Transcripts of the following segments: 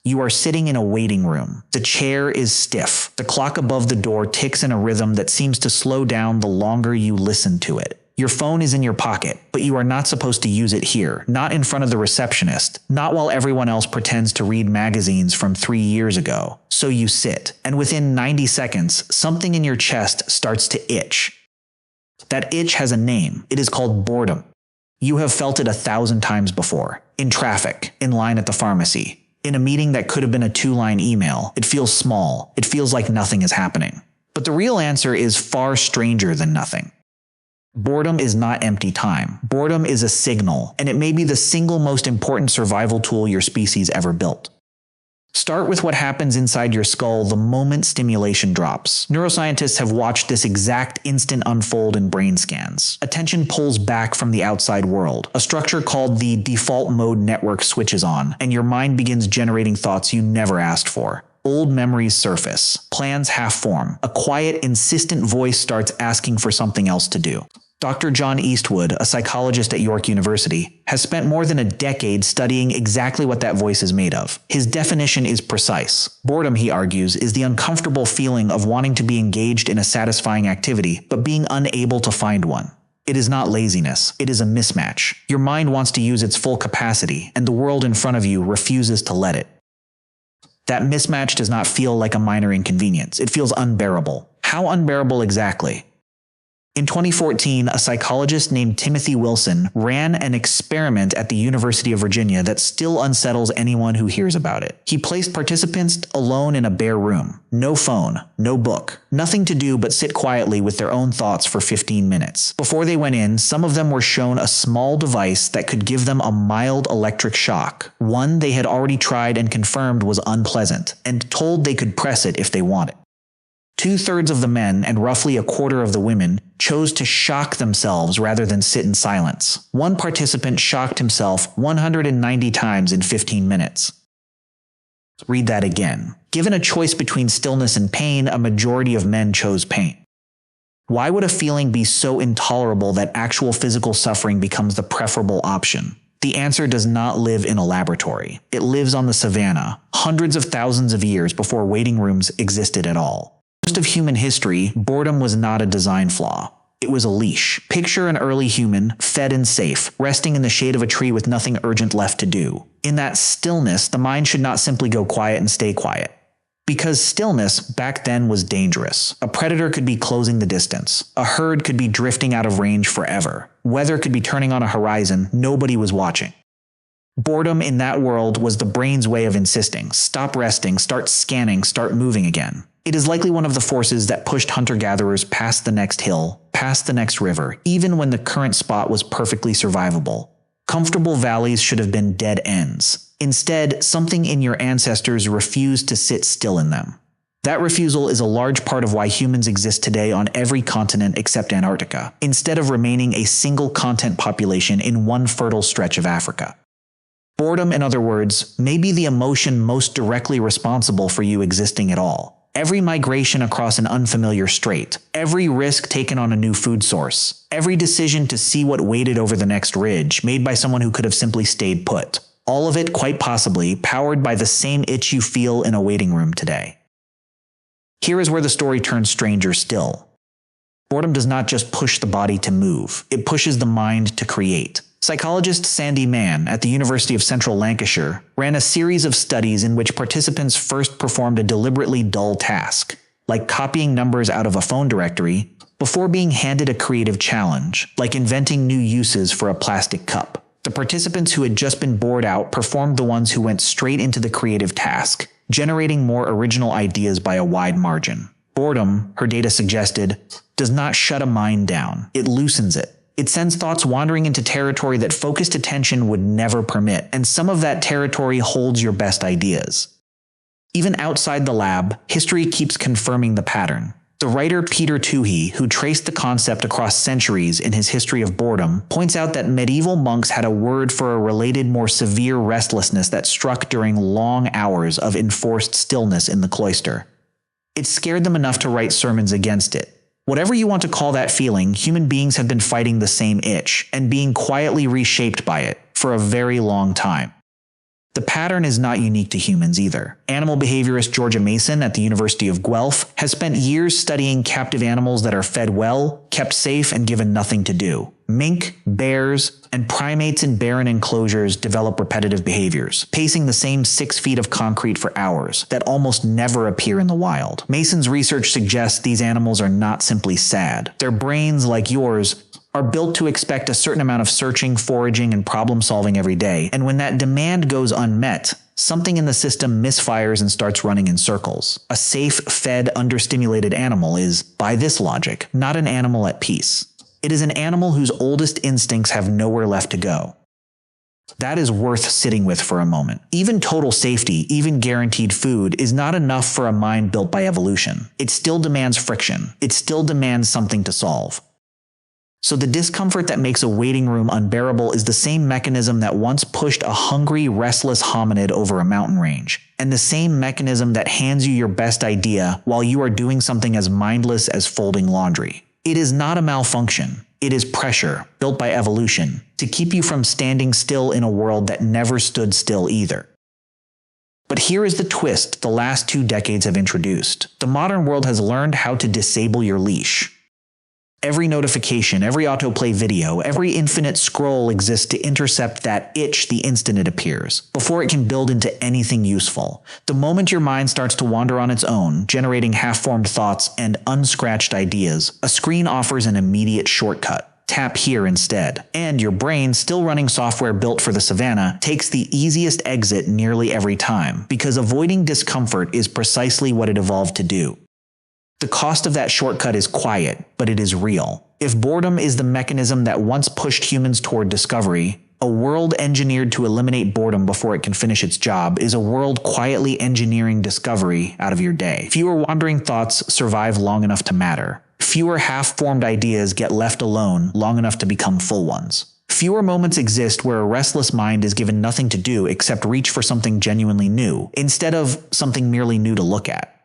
You are sitting in a waiting room. The chair is stiff. The clock above the door ticks in a rhythm that seems to slow down the longer you listen to it. Your phone is in your pocket, but you are not supposed to use it here, not in front of the receptionist, not while everyone else pretends to read magazines from 3 years ago. So you sit, and within 90 seconds, something in your chest starts to itch. That itch has a name. It is called boredom. You have felt it 1,000 times before. In traffic, in line at the pharmacy, in a meeting that could have been a 2-line email. It feels small. It feels like nothing is happening. But the real answer is far stranger than nothing. Boredom is not empty time. Boredom is a signal, and it may be the single most important survival tool your species ever built. Start with what happens inside your skull the moment stimulation drops. Neuroscientists have watched this exact instant unfold in brain scans. Attention pulls back from the outside world. A structure called the default mode network switches on, and your mind begins generating thoughts you never asked for. Old memories surface. Plans half-form. A quiet, insistent voice starts asking for something else to do. Dr. John Eastwood, a psychologist at York University, has spent more than a decade studying exactly what that voice is made of. His definition is precise. Boredom, he argues, is the uncomfortable feeling of wanting to be engaged in a satisfying activity, but being unable to find one. It is not laziness. It is a mismatch. Your mind wants to use its full capacity, and the world in front of you refuses to let it. That mismatch does not feel like a minor inconvenience. It feels unbearable. How unbearable exactly? In 2014, a psychologist named Timothy Wilson ran an experiment at the University of Virginia that still unsettles anyone who hears about it. He placed participants alone in a bare room. No phone, no book, nothing to do but sit quietly with their own thoughts for 15 minutes. Before they went in, some of them were shown a small device that could give them a mild electric shock, one they had already tried and confirmed was unpleasant, and told they could press it if they wanted. 2/3 of the men and roughly 1/4 of the women chose to shock themselves rather than sit in silence. One participant shocked himself 190 times in 15 minutes. Read that again. Given a choice between stillness and pain, a majority of men chose pain. Why would a feeling be so intolerable that actual physical suffering becomes the preferable option? The answer does not live in a laboratory. It lives on the savannah, hundreds of thousands of years before waiting rooms existed at all. Most of human history, boredom was not a design flaw. It was a leash. Picture an early human, fed and safe, resting in the shade of a tree with nothing urgent left to do. In that stillness, the mind should not simply go quiet and stay quiet. Because stillness, back then, was dangerous. A predator could be closing the distance. A herd could be drifting out of range forever. Weather could be turning on a horizon nobody was watching. Boredom in that world was the brain's way of insisting, stop resting, start scanning, start moving again. It is likely one of the forces that pushed hunter-gatherers past the next hill, past the next river, even when the current spot was perfectly survivable. Comfortable valleys should have been dead ends. Instead, something in your ancestors refused to sit still in them. That refusal is a large part of why humans exist today on every continent except Antarctica, instead of remaining a single content population in one fertile stretch of Africa. Boredom, in other words, may be the emotion most directly responsible for you existing at all. Every migration across an unfamiliar strait, every risk taken on a new food source, every decision to see what waited over the next ridge made by someone who could have simply stayed put. All of it, quite possibly, powered by the same itch you feel in a waiting room today. Here is where the story turns stranger still. Boredom does not just push the body to move, it pushes the mind to create. Psychologist Sandy Mann at the University of Central Lancashire ran a series of studies in which participants first performed a deliberately dull task, like copying numbers out of a phone directory, before being handed a creative challenge, like inventing new uses for a plastic cup. The participants who had just been bored out performed the ones who went straight into the creative task, generating more original ideas by a wide margin. Boredom, her data suggested, does not shut a mind down, it loosens it. It sends thoughts wandering into territory that focused attention would never permit, and some of that territory holds your best ideas. Even outside the lab, history keeps confirming the pattern. The writer Peter Toohey, who traced the concept across centuries in his History of Boredom, points out that medieval monks had a word for a related, more severe restlessness that struck during long hours of enforced stillness in the cloister. It scared them enough to write sermons against it. Whatever you want to call that feeling, human beings have been fighting the same itch and being quietly reshaped by it for a very long time. The pattern is not unique to humans either. Animal behaviorist Georgia Mason at the University of Guelph has spent years studying captive animals that are fed well, kept safe, and given nothing to do. Mink, bears, and primates in barren enclosures develop repetitive behaviors, pacing the same 6 feet of concrete for hours that almost never appear in the wild. Mason's research suggests these animals are not simply sad. Their brains, like yours, are built to expect a certain amount of searching, foraging, and problem-solving every day, and when that demand goes unmet, something in the system misfires and starts running in circles. A safe, fed, understimulated animal is, by this logic, not an animal at peace. It is an animal whose oldest instincts have nowhere left to go. That is worth sitting with for a moment. Even total safety, even guaranteed food, is not enough for a mind built by evolution. It still demands friction. It still demands something to solve. So the discomfort that makes a waiting room unbearable is the same mechanism that once pushed a hungry, restless hominid over a mountain range, and the same mechanism that hands you your best idea while you are doing something as mindless as folding laundry. It is not a malfunction. It is pressure, built by evolution, to keep you from standing still in a world that never stood still either. But here is the twist the last 2 decades have introduced. The modern world has learned how to disable your leash. Every notification, every autoplay video, every infinite scroll exists to intercept that itch the instant it appears, before it can build into anything useful. The moment your mind starts to wander on its own, generating half-formed thoughts and unscratched ideas, a screen offers an immediate shortcut. Tap here instead. And your brain, still running software built for the savannah, takes the easiest exit nearly every time, because avoiding discomfort is precisely what it evolved to do. The cost of that shortcut is quiet, but it is real. If boredom is the mechanism that once pushed humans toward discovery, a world engineered to eliminate boredom before it can finish its job is a world quietly engineering discovery out of your day. Fewer wandering thoughts survive long enough to matter. Fewer half-formed ideas get left alone long enough to become full ones. Fewer moments exist where a restless mind is given nothing to do except reach for something genuinely new, instead of something merely new to look at.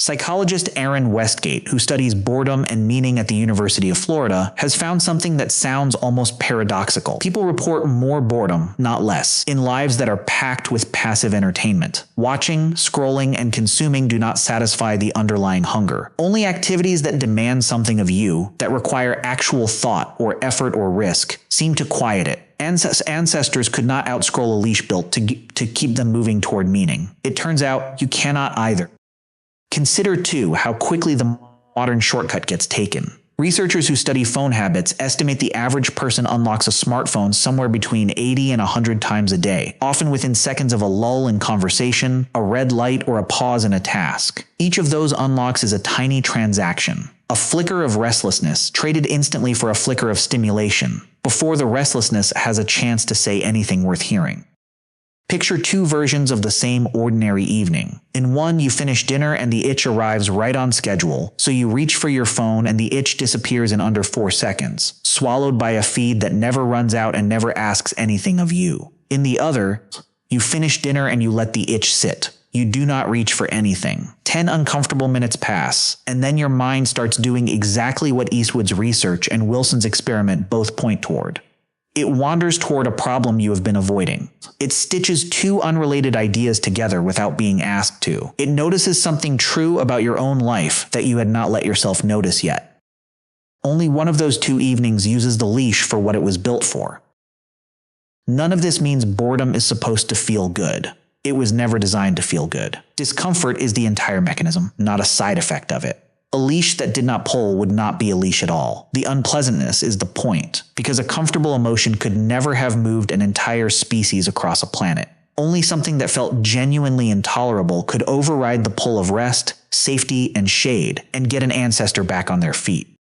Psychologist Aaron Westgate, who studies boredom and meaning at the University of Florida, has found something that sounds almost paradoxical. People report more boredom, not less, in lives that are packed with passive entertainment. Watching, scrolling, and consuming do not satisfy the underlying hunger. Only activities that demand something of you, that require actual thought or effort or risk, seem to quiet it. Ancestors could not outscroll a leash built to keep them moving toward meaning. It turns out you cannot either. Consider, too, how quickly the modern shortcut gets taken. Researchers who study phone habits estimate the average person unlocks a smartphone somewhere between 80 and 100 times a day, often within seconds of a lull in conversation, a red light, or a pause in a task. Each of those unlocks is a tiny transaction, a flicker of restlessness traded instantly for a flicker of stimulation, before the restlessness has a chance to say anything worth hearing. Picture 2 versions of the same ordinary evening. In one, you finish dinner and the itch arrives right on schedule, so you reach for your phone and the itch disappears in under 4 seconds, swallowed by a feed that never runs out and never asks anything of you. In the other, you finish dinner and you let the itch sit. You do not reach for anything. 10 uncomfortable minutes pass, and then your mind starts doing exactly what Eastwood's research and Wilson's experiment both point toward. It wanders toward a problem you have been avoiding. It stitches 2 unrelated ideas together without being asked to. It notices something true about your own life that you had not let yourself notice yet. Only one of those 2 evenings uses the leash for what it was built for. None of this means boredom is supposed to feel good. It was never designed to feel good. Discomfort is the entire mechanism, not a side effect of it. A leash that did not pull would not be a leash at all. The unpleasantness is the point, because a comfortable emotion could never have moved an entire species across a planet. Only something that felt genuinely intolerable could override the pull of rest, safety, and shade, and get an ancestor back on their feet.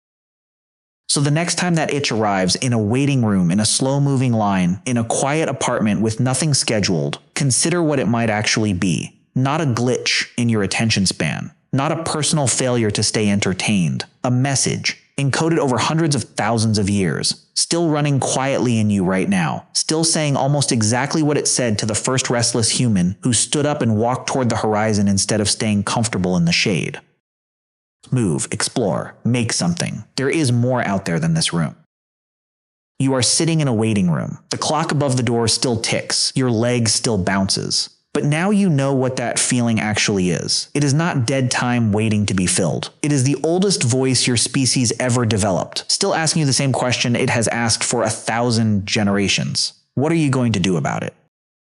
So the next time that itch arrives in a waiting room, in a slow-moving line, in a quiet apartment with nothing scheduled, consider what it might actually be. Not a glitch in your attention span. Not a personal failure to stay entertained. A message, encoded over hundreds of thousands of years, still running quietly in you right now, still saying almost exactly what it said to the first restless human who stood up and walked toward the horizon instead of staying comfortable in the shade. Move, explore, make something. There is more out there than this room. You are sitting in a waiting room. The clock above the door still ticks. Your leg still bounces. But now you know what that feeling actually is. It is not dead time waiting to be filled. It is the oldest voice your species ever developed, still asking you the same question it has asked for 1,000 generations. What are you going to do about it?